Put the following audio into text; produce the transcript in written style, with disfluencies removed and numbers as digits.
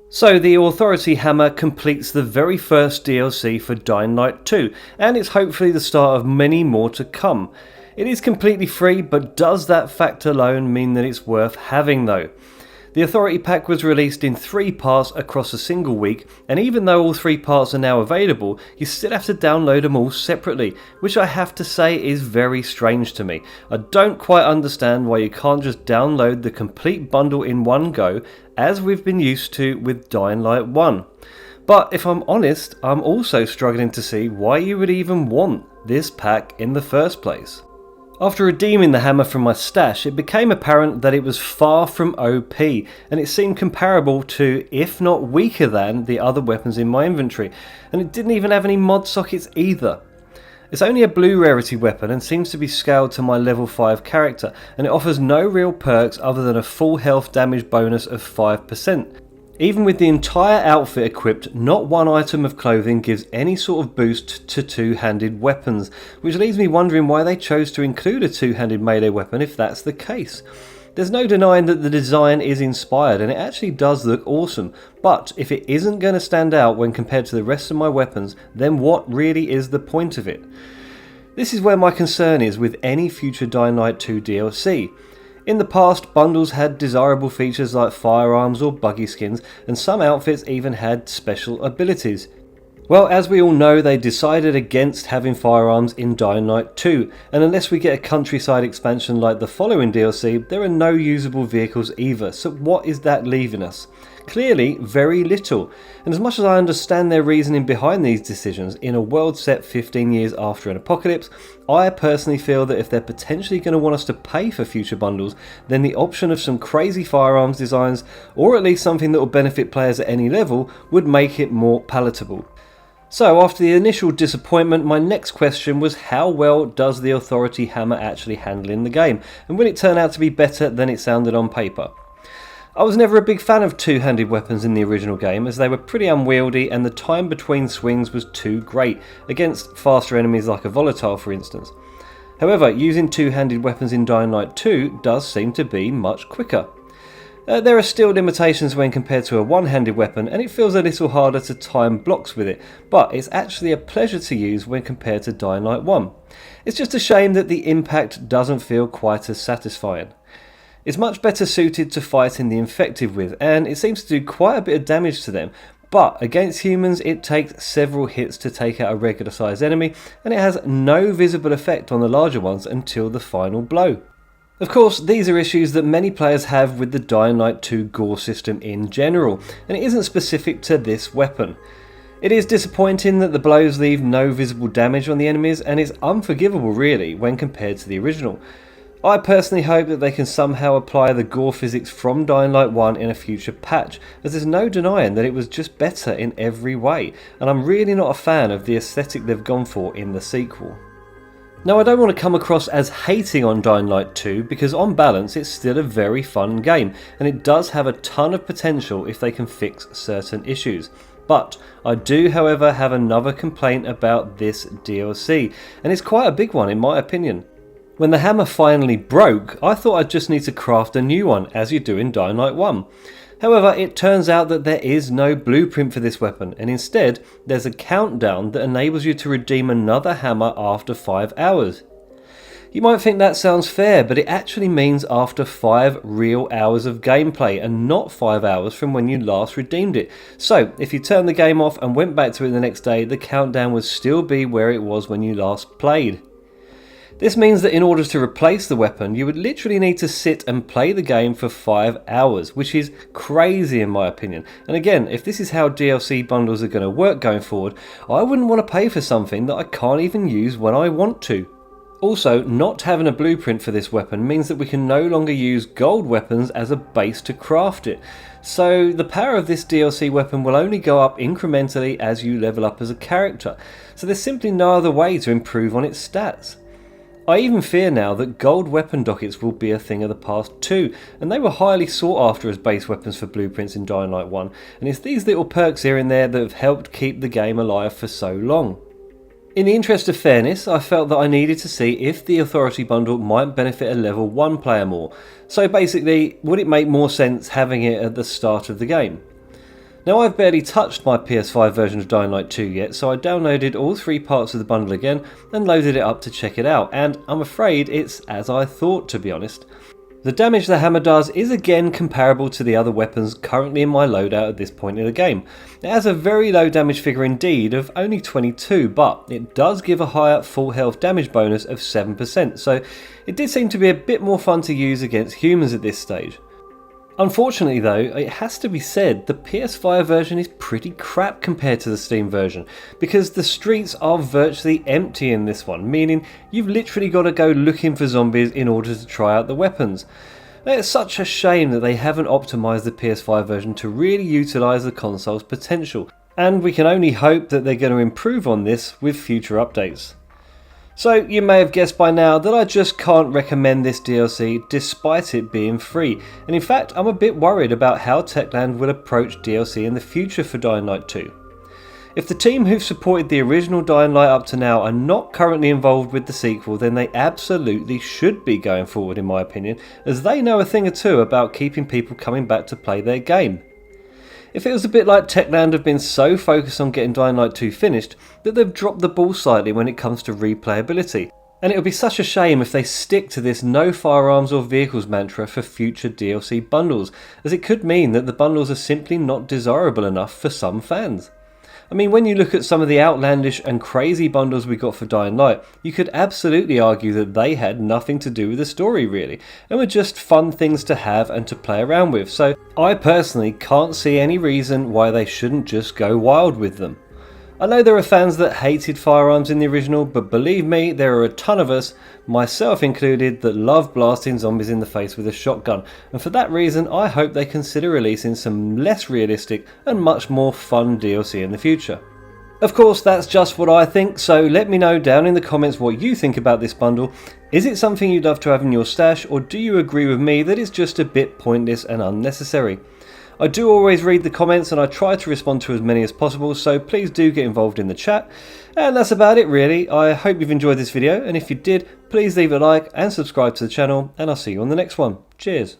So the Authority Hammer completes the very first DLC for Dying Light 2, and it's hopefully the start of many more to come. It is completely free, but does that fact alone mean that it's worth having though? The Authority Pack was released in 3 parts across a single week, and even though all 3 parts are now available, you still have to download them all separately, which I have to say is very strange to me. I don't quite understand why you can't just download the complete bundle in one go, as we've been used to with Dying Light 1. But if I'm honest, I'm also struggling to see why you would even want this pack in the first place. After redeeming the hammer from my stash, it became apparent that it was far from OP, and it seemed comparable to, if not weaker than, the other weapons in my inventory, and it didn't even have any mod sockets either. It's only a blue rarity weapon and seems to be scaled to my level 5 character, and it offers no real perks other than a full health damage bonus of 5%. Even with the entire outfit equipped, not one item of clothing gives any sort of boost to two-handed weapons, which leaves me wondering why they chose to include a two-handed melee weapon if that's the case. There's no denying that the design is inspired and it actually does look awesome, but if it isn't going to stand out when compared to the rest of my weapons, then what really is the point of it? This is where my concern is with any future Dying Light 2 DLC. In the past, bundles had desirable features like firearms or buggy skins, and some outfits even had special abilities. Well, as we all know, they decided against having firearms in Dying Light 2, and unless we get a countryside expansion like the following DLC, there are no usable vehicles either, so what is that leaving us? Clearly, very little, and as much as I understand their reasoning behind these decisions, in a world set 15 years after an apocalypse, I personally feel that if they're potentially going to want us to pay for future bundles, then the option of some crazy firearms designs, or at least something that will benefit players at any level, would make it more palatable. So after the initial disappointment, my next question was how well does the Authority Hammer actually handle in the game, and will it turn out to be better than it sounded on paper? I was never a big fan of two-handed weapons in the original game, as they were pretty unwieldy and the time between swings was too great, against faster enemies like a volatile for instance. However, using two-handed weapons in Dying Light 2 does seem to be much quicker. There are still limitations when compared to a one-handed weapon, and it feels a little harder to time blocks with it, but it's actually a pleasure to use when compared to Dying Light 1. It's just a shame that the impact doesn't feel quite as satisfying. It's much better suited to fighting the infected with, and it seems to do quite a bit of damage to them, but against humans it takes several hits to take out a regular sized enemy, and it has no visible effect on the larger ones until the final blow. Of course, these are issues that many players have with the Dying Light 2 gore system in general, and it isn't specific to this weapon. It is disappointing that the blows leave no visible damage on the enemies, and it's unforgivable really when compared to the original. I personally hope that they can somehow apply the gore physics from Dying Light 1 in a future patch, as there's no denying that it was just better in every way, and I'm really not a fan of the aesthetic they've gone for in the sequel. Now, I don't want to come across as hating on Dying Light 2 because on balance it's still a very fun game, and it does have a ton of potential if they can fix certain issues. But I do however have another complaint about this DLC, and it's quite a big one in my opinion. When the hammer finally broke, I thought I'd just need to craft a new one, as you do in Dying Light 1. However, it turns out that there is no blueprint for this weapon, and instead there's a countdown that enables you to redeem another hammer after 5 hours. You might think that sounds fair, but it actually means after 5 real hours of gameplay, and not 5 hours from when you last redeemed it. So, if you turned the game off and went back to it the next day, the countdown would still be where it was when you last played. This means that in order to replace the weapon, you would literally need to sit and play the game for 5 hours, which is crazy in my opinion. And again, if this is how DLC bundles are going to work going forward, I wouldn't want to pay for something that I can't even use when I want to. Also, not having a blueprint for this weapon means that we can no longer use gold weapons as a base to craft it. So the power of this DLC weapon will only go up incrementally as you level up as a character. So there's simply no other way to improve on its stats. I even fear now that gold weapon dockets will be a thing of the past too, and they were highly sought after as base weapons for blueprints in Dying Light 1, and it's these little perks here and there that have helped keep the game alive for so long. In the interest of fairness, I felt that I needed to see if the Authority bundle might benefit a level 1 player more, so basically, would it make more sense having it at the start of the game? Now, I've barely touched my PS5 version of Dying Light 2 yet, so I downloaded all 3 parts of the bundle again and loaded it up to check it out, and I'm afraid it's as I thought, to be honest. The damage the hammer does is again comparable to the other weapons currently in my loadout at this point in the game. It has a very low damage figure indeed of only 22, but it does give a higher full health damage bonus of 7%, so it did seem to be a bit more fun to use against humans at this stage. Unfortunately though, it has to be said, the PS5 version is pretty crap compared to the Steam version, because the streets are virtually empty in this one, meaning you've literally got to go looking for zombies in order to try out the weapons. It's such a shame that they haven't optimised the PS5 version to really utilise the console's potential, and we can only hope that they're going to improve on this with future updates. So you may have guessed by now that I just can't recommend this DLC despite it being free, and in fact I'm a bit worried about how Techland will approach DLC in the future for Dying Light 2. If the team who've supported the original Dying Light up to now are not currently involved with the sequel, then they absolutely should be going forward in my opinion, as they know a thing or two about keeping people coming back to play their game. If it was a bit like Techland have been so focused on getting Dying Light 2 finished that they've dropped the ball slightly when it comes to replayability, and it would be such a shame if they stick to this no firearms or vehicles mantra for future DLC bundles, as it could mean that the bundles are simply not desirable enough for some fans. I mean, when you look at some of the outlandish and crazy bundles we got for Dying Light, you could absolutely argue that they had nothing to do with the story really, and were just fun things to have and to play around with, so I personally can't see any reason why they shouldn't just go wild with them. I know there are fans that hated firearms in the original, but believe me, there are a ton of us, myself included, that love blasting zombies in the face with a shotgun, and for that reason I hope they consider releasing some less realistic and much more fun DLC in the future. Of course, that's just what I think, so let me know down in the comments what you think about this bundle. Is it something you'd love to have in your stash, or do you agree with me that it's just a bit pointless and unnecessary? I do always read the comments and I try to respond to as many as possible, so please do get involved in the chat. And that's about it really. I hope you've enjoyed this video, and if you did, please leave a like and subscribe to the channel, and I'll see you on the next one. Cheers.